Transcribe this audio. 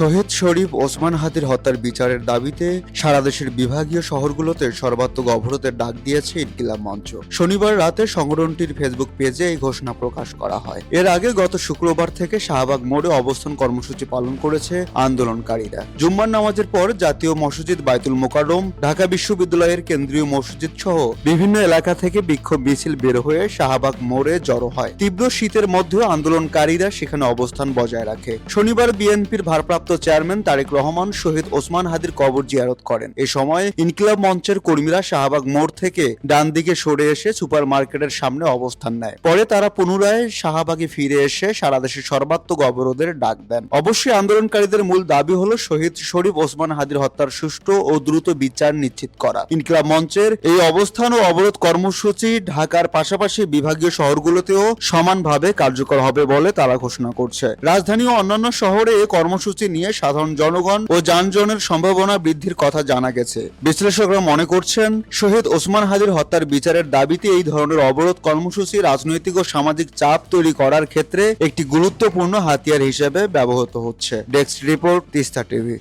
শহীদ শরীফ ওসমান হাদির হত্যার বিচারের দাবিতে সারা দেশের বিভাগীয় শহরগুলোতে সর্বাত্মক অবরোধের ডাক দিয়েছে ইনকিলাব মঞ্চ। শনিবার রাতে সংগঠনটির ফেসবুক পেজে এই ঘোষণা প্রকাশ করা হয়। এর আগে গত শুক্রবার থেকে শাহবাগ মোড়ে অবস্থান কর্মসূচি পালন করেছে আন্দোলনকারীরা। জুম্মার নামাজের পর জাতীয় মসজিদ বাইতুল মোকাররম, ঢাকা বিশ্ববিদ্যালয়ের কেন্দ্রীয় মসজিদ সহ বিভিন্ন এলাকা থেকে বিক্ষোভ মিছিল বের হয়ে শাহবাগ মোড়ে জড়ো হয়। তীব্র শীতের মধ্যেও আন্দোলনকারীরা সেখানে অবস্থান বজায় রাখে। শনিবার বিএনপির ভারপ্রাপ্ত চেয়ারম্যান তারেক রহমান শহীদ ওসমান হাদির কবর জিয়ারত করেন। এ সময় ইনকিলাব মঞ্চের কর্মীরা শাহবাগ মোড় থেকে ডান দিকে সরে এসে সুপার মার্কেটের সামনে অবস্থান নেয়। পরে তারা পুনরায় শাহবাগে ফিরে এসে সারা দেশে সর্বাত্মক অবরোধের ডাক দেন। অবশ্যই আন্দোলনকারীদের মূল দাবি হলো শহীদ শরীফ ওসমান হাদির হত্যার সুষ্ঠু ও দ্রুত বিচার নিশ্চিত করা। ইনকিলাব মঞ্চের এই অবস্থান ও অবরোধ কর্মসূচি ঢাকার পাশাপাশি বিভাগীয় শহরগুলোতেও সমানভাবে কার্যকর হবে বলে তারা ঘোষণা করছে। রাজধানী ও অন্যান্য শহরে কর্মসূচি নিয়ে সাধারণ জনগণ ও যানজটের সম্ভাবনা বৃদ্ধির কথা জানা গেছে। বিশ্লেষকরা মনে করছেন, শহীদ ওসমান হাদির হত্যার বিচারের দাবিতে এই ধরনের অবরোধ কর্মসূচি রাজনৈতিক ও সামাজিক চাপ তৈরি করার ক্ষেত্রে একটি গুরুত্বপূর্ণ হাতিয়ার হিসেবে ব্যবহৃত হচ্ছে। Desk report, Teesta TV.